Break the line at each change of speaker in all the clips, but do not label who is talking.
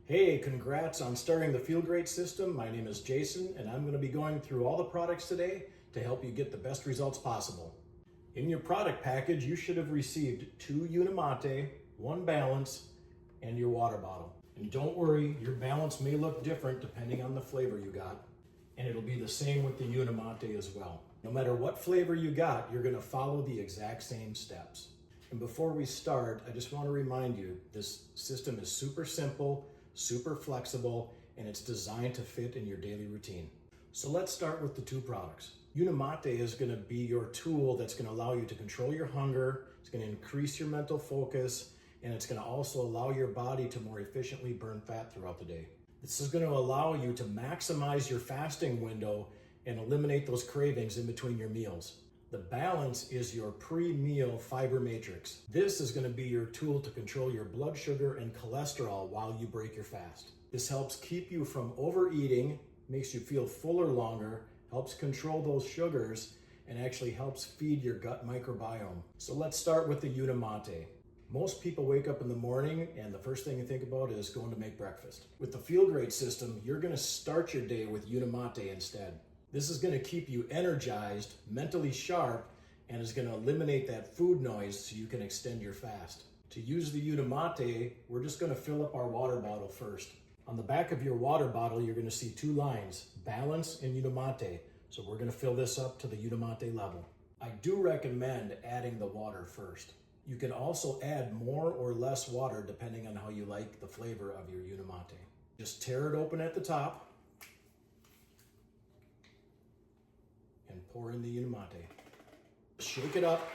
Hey, congrats on starting the Feel Great system. My name is Jason, and I'm going to be going through all the products today to help you get the best results possible. In your product package, you should have received 2 Unimate, 1 Balance, and your water bottle. And don't worry, your Balance may look different depending on the flavor you got, and it'll be the same with the Unimate as well. No matter what flavor you got, you're going to follow the exact same steps. And before we start, I just want to remind you, this system is super simple, super flexible, and it's designed to fit in your daily routine. So let's start with the 2 products. Unimate is going to be your tool that's going to allow you to control your hunger, it's going to increase your mental focus, and it's going to also allow your body to more efficiently burn fat throughout the day. This is going to allow you to maximize your fasting window and eliminate those cravings in between your meals. The Balance is your pre-meal fiber matrix. This is going to be your tool to control your blood sugar and cholesterol while you break your fast. This helps keep you from overeating, makes you feel fuller longer, helps control those sugars, and actually helps feed your gut microbiome. So let's start with the Unimate. Most people wake up in the morning and the first thing you think about is going to make breakfast. With the Feel Great system, you're going to start your day with Unimate instead. This is going to keep you energized, mentally sharp, and is going to eliminate that food noise so you can extend your fast. To use the Unimate, we're just going to fill up our water bottle first. On the back of your water bottle, you're going to see 2 lines, Balance and Unimate. So we're going to fill this up to the Unimate level. I do recommend adding the water first. You can also add more or less water depending on how you like the flavor of your Unimate. Just tear it open at the top and pour in the Unimate. Shake it up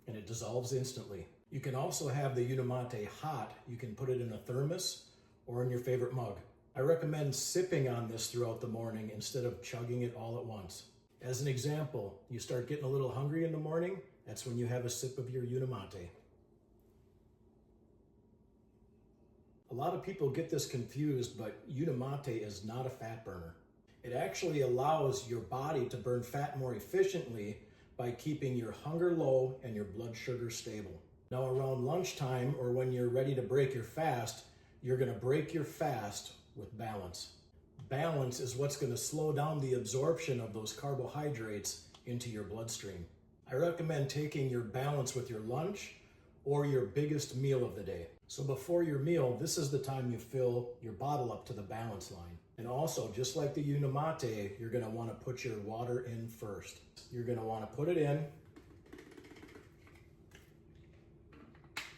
and it dissolves instantly. You can also have the Unimate hot. You can put it in a thermos or in your favorite mug. I recommend sipping on this throughout the morning instead of chugging it all at once. As an example, you start getting a little hungry in the morning, that's when you have a sip of your Unimate. A lot of people get this confused, but Unimate is not a fat burner. It actually allows your body to burn fat more efficiently by keeping your hunger low and your blood sugar stable. Now around lunchtime or when you're ready to break your fast, you're going to break your fast with Balance. Balance is what's going to slow down the absorption of those carbohydrates into your bloodstream. I recommend taking your Balance with your lunch or your biggest meal of the day. So before your meal, this is the time you fill your bottle up to the Balance line. And also, just like the Unimate, you're going to want to put your water in first. You're going to want to put it in.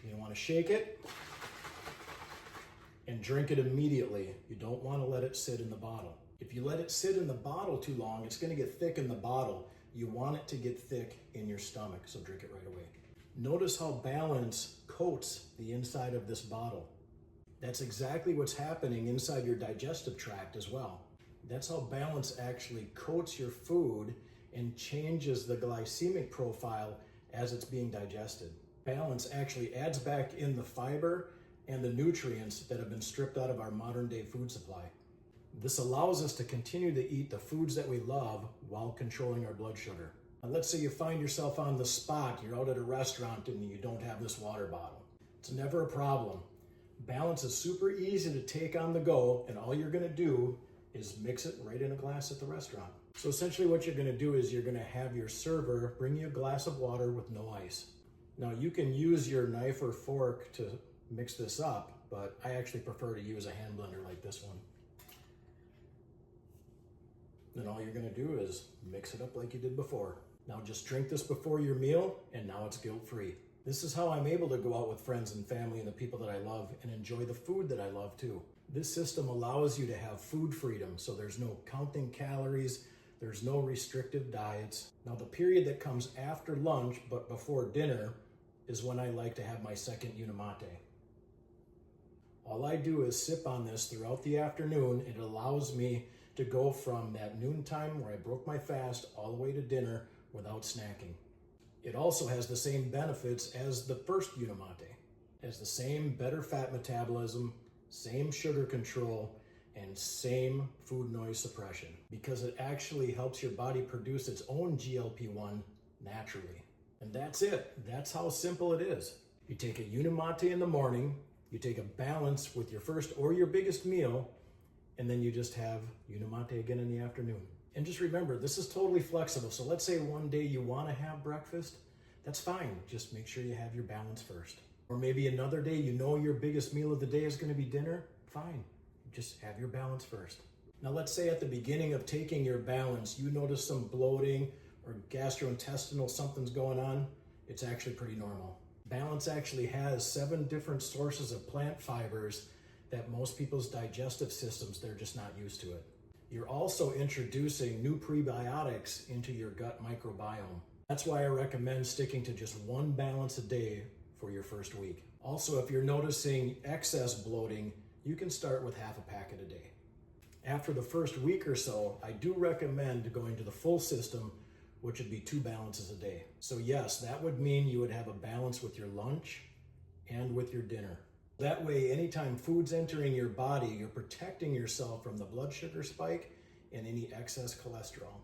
You want to shake it and drink it immediately. You don't want to let it sit in the bottle. If you let it sit in the bottle too long, it's going to get thick in the bottle. You want it to get thick in your stomach, so drink it right away. Notice how Balance coats the inside of this bottle. That's exactly what's happening inside your digestive tract as well. That's how Balance actually coats your food and changes the glycemic profile as it's being digested. Balance actually adds back in the fiber and the nutrients that have been stripped out of our modern day food supply. This allows us to continue to eat the foods that we love while controlling our blood sugar. Now, let's say you find yourself on the spot, you're out at a restaurant and you don't have this water bottle. It's never a problem. Balance is super easy to take on the go, and all you're going to do is mix it right in a glass at the restaurant. So essentially what you're going to do is you're going to have your server bring you a glass of water with no ice. Now you can use your knife or fork to mix this up, but I actually prefer to use a hand blender like this one. Then all you're going to do is mix it up like you did before. Now just drink this before your meal, and now it's guilt-free. This is how I'm able to go out with friends and family and the people that I love and enjoy the food that I love too. This system allows you to have food freedom, so there's no counting calories, there's no restrictive diets. Now the period that comes after lunch but before dinner is when I like to have my second Unimate. All I do is sip on this throughout the afternoon. It allows me to go from that noontime where I broke my fast all the way to dinner without snacking. It also has the same benefits as the first Unimate. It has the same better fat metabolism, same sugar control, and same food noise suppression because it actually helps your body produce its own GLP-1 naturally. And that's it. That's how simple it is. You take a Unimate in the morning, You take a balance with your first or your biggest meal, and then you just have Unimate again in the afternoon. And just remember, this is totally flexible. So let's say one day you want to have breakfast, that's fine. Just make sure you have your balance first. Or maybe another day you know your biggest meal of the day is going to be dinner, fine. Just have your balance first. Now let's say at the beginning of taking your balance, you notice some bloating or gastrointestinal something's going on. It's actually pretty normal. Balance actually has 7 different sources of plant fibers that most people's digestive systems, they're just not used to it. You're also introducing new prebiotics into your gut microbiome. That's why I recommend sticking to just 1 balance a day for your first week. Also, if you're noticing excess bloating, you can start with half a packet a day. After the first week or so, I do recommend going to the full system, which would be 2 balances a day. So yes, that would mean you would have a balance with your lunch and with your dinner. That way, anytime food's entering your body, you're protecting yourself from the blood sugar spike and any excess cholesterol.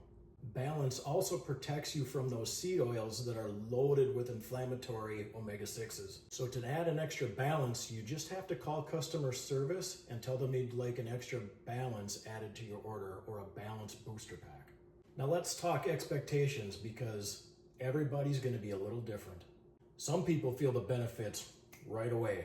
Balance also protects you from those seed oils that are loaded with inflammatory omega-6s. So to add an extra balance, you just have to call customer service and tell them you'd like an extra balance added to your order or a balance booster pack. Now let's talk expectations, because everybody's going to be a little different. Some people feel the benefits right away.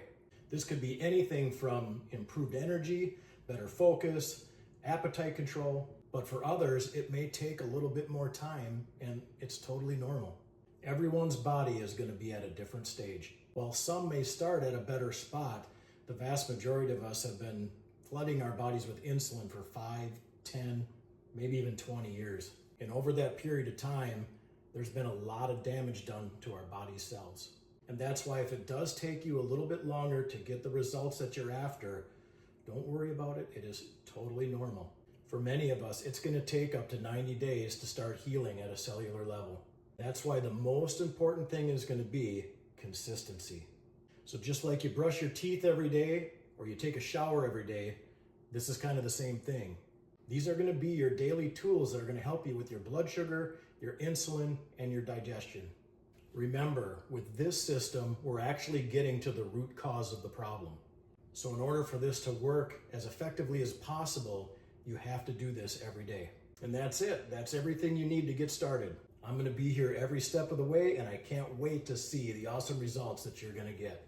This could be anything from improved energy, better focus, appetite control, but for others, it may take a little bit more time, and it's totally normal. Everyone's body is going to be at a different stage. While some may start at a better spot, the vast majority of us have been flooding our bodies with insulin for 5, 10, maybe even 20 years. And over that period of time, there's been a lot of damage done to our body cells. And that's why if it does take you a little bit longer to get the results that you're after, don't worry about it. It is totally normal. For many of us, it's going to take up to 90 days to start healing at a cellular level. That's why the most important thing is going to be consistency. So just like you brush your teeth every day or you take a shower every day, this is kind of the same thing. These are going to be your daily tools that are going to help you with your blood sugar, your insulin, and your digestion. Remember, with this system, we're actually getting to the root cause of the problem. So in order for this to work as effectively as possible, you have to do this every day. And that's it. That's everything you need to get started. I'm going to be here every step of the way, and I can't wait to see the awesome results that you're going to get.